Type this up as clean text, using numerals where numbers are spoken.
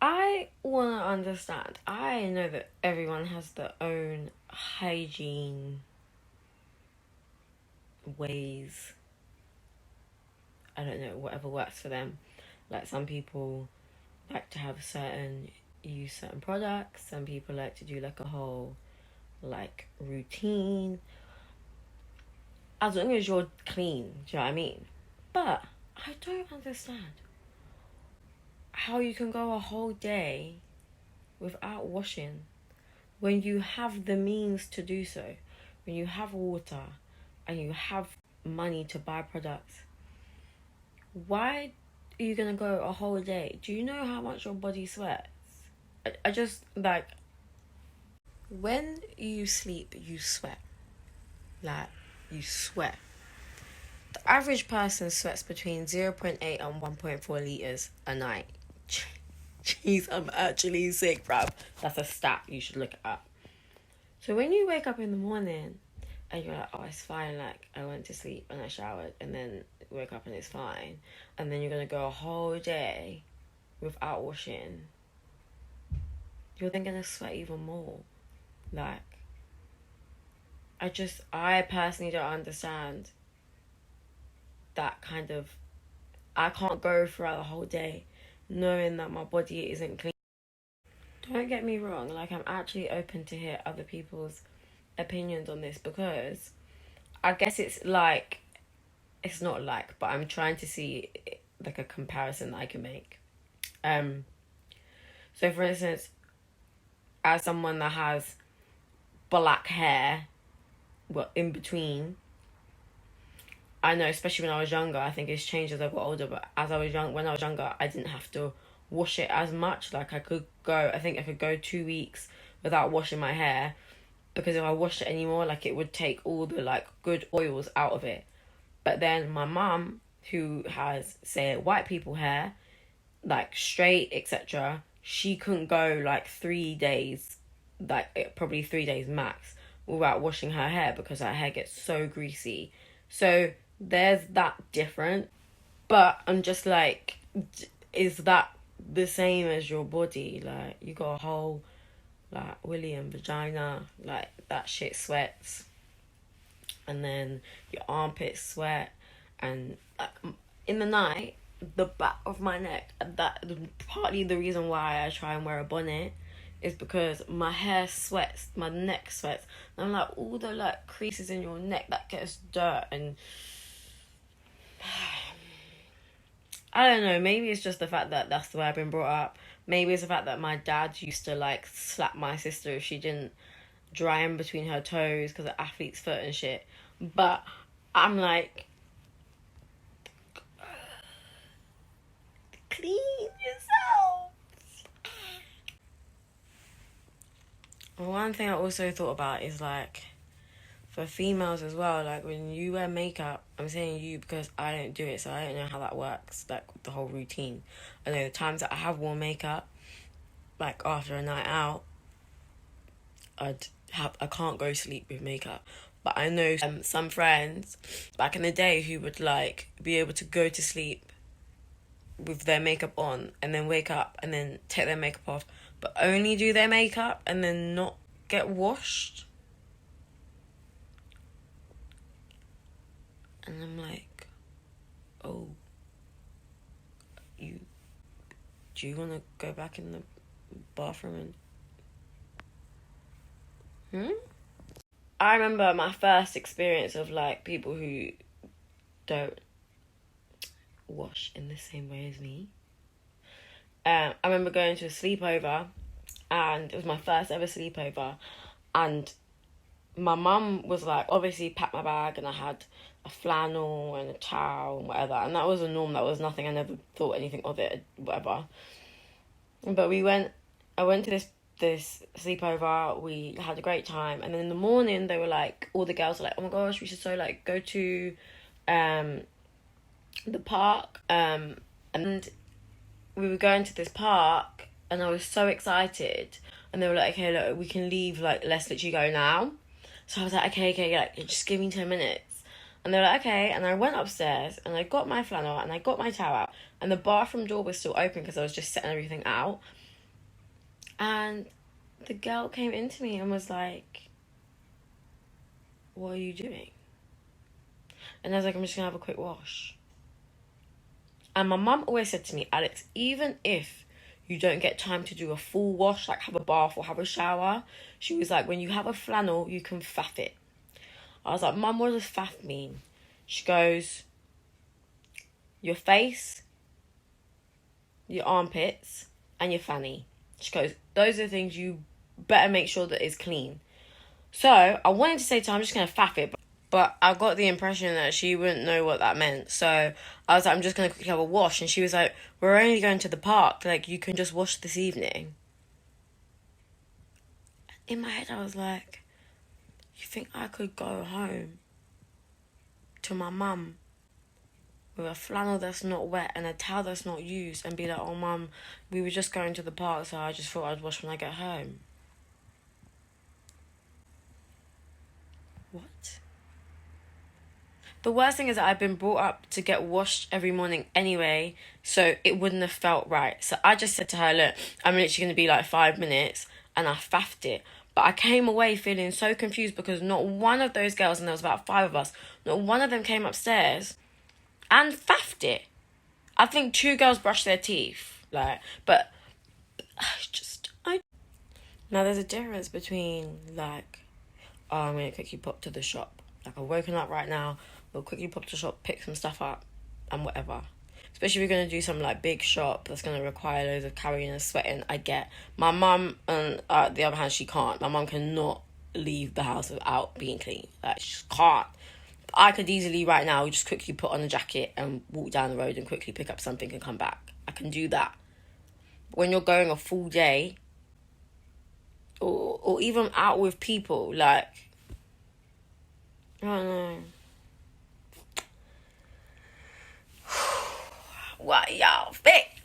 I want to understand. I know that everyone has their own hygiene ways. I don't know, whatever works for them. Like some people like to have use certain products. Some people like to do like a whole like routine. As long as you're clean, do you know what I mean? But I don't understand how you can go a whole day without washing when you have the means to do so, when you have water and you have money to buy products. Why are you gonna go a whole day? Do you know how much your body sweats? I just like, when you sleep, you sweat. Like, you sweat. The average person sweats between 0.8 and 1.4 litres a night. Jeez, I'm actually sick, bruv. That's a stat. You should look it up. So when you wake up in the morning and you're like, oh, it's fine, like, I went to sleep and I showered and then wake up and it's fine, and then you're going to go a whole day without washing, you're then going to sweat even more. Like, I personally don't understand that kind of... I can't go throughout the whole day knowing that my body isn't clean. Don't get me wrong, like, I'm actually open to hear other people's opinions on this, because I guess it's not like, but I'm trying to see like a comparison that I can make. So for instance, as someone that has black hair, well, in between, I know, especially when I was younger, I think it's changed as I got older, but when I was younger, I didn't have to wash it as much. Like, I could go 2 weeks without washing my hair, because if I washed it anymore, like, it would take all the like good oils out of it. But then my mum, who has, say, white people hair, like straight, etc., she couldn't go like 3 days, like probably 3 days max, without washing her hair, because her hair gets so greasy. So there's that difference. But I'm just like, is that the same as your body? Like, you got a whole like William vagina, like that shit sweats, and then your armpits sweat, and like in the night, the back of my neck, that partly the reason why I try and wear a bonnet is because my hair sweats, my neck sweats, and I'm like, all the like creases in your neck that gets dirt, and I don't know, maybe it's just the fact that that's the way I've been brought up. Maybe it's the fact that my dad used to like slap my sister if she didn't dry in between her toes because of athlete's foot and shit. But I'm like, clean yourself. One thing I also thought about is like, for females as well, like when you wear makeup, I'm saying you because I don't do it, so I don't know how that works, like the whole routine. I know the times that I have worn makeup, like after a night out, I can't go to sleep with makeup. But I know some friends back in the day who would like be able to go to sleep with their makeup on and then wake up and then take their makeup off, but only do their makeup and then not get washed. And I'm like, oh, do you want to go back in the bathroom and... I remember my first experience of like people who don't wash in the same way as me. I remember going to a sleepover, and it was my first ever sleepover, and my mum was like, obviously packed my bag, and I had a flannel and a towel and whatever, and that was a norm, that was nothing, I never thought anything of it, whatever. But I went to this sleepover, we had a great time, and then in the morning they were like, all the girls were like, oh my gosh, we should so like go to the park, and we were going to this park, and I was so excited, and they were like, okay, look, we can leave, like, let's literally go now. So I was like, okay, like, just give me 10 minutes. And they were like, okay, and I went upstairs, and I got my flannel, and I got my towel out, and the bathroom door was still open because I was just setting everything out. And the girl came into me and was like, what are you doing? And I was like, I'm just going to have a quick wash. And my mum always said to me, Alex, even if you don't get time to do a full wash, like have a bath or have a shower, she was like, when you have a flannel, you can faff it. I was like, Mum, what does faff mean? She goes, your face, your armpits, and your fanny. She goes, those are the things you better make sure that is clean. So I wanted to say to her, I'm just going to faff it, but I got the impression that she wouldn't know what that meant. So I was like, I'm just going to quickly have a wash. And she was like, we're only going to the park. Like, you can just wash this evening. In my head, I was like, you think I could go home to my mum with a flannel that's not wet and a towel that's not used and be like, oh, Mum, we were just going to the park, so I just thought I'd wash when I get home? What? The worst thing is that I've been brought up to get washed every morning anyway, so it wouldn't have felt right. So I just said to her, look, I'm literally going to be like 5 minutes, and I faffed it. But I came away feeling so confused because not one of those girls, and there was about 5 of us, not one of them came upstairs and faffed it. I think 2 girls brushed their teeth. But Now there's a difference between like, oh, I'm going to quickly pop to the shop. Like, I've woken up right now, we'll quickly pop to the shop, pick some stuff up, and whatever. Especially if you're going to do some, like, big shop that's going to require loads of carrying and sweating, I get. My mum, on the other hand, she can't. My mum cannot leave the house without being clean. Like, she just can't. I could easily, right now, just quickly put on a jacket and walk down the road and quickly pick up something and come back. I can do that. But when you're going a full day, or even out with people, like, I don't know. What y'all think?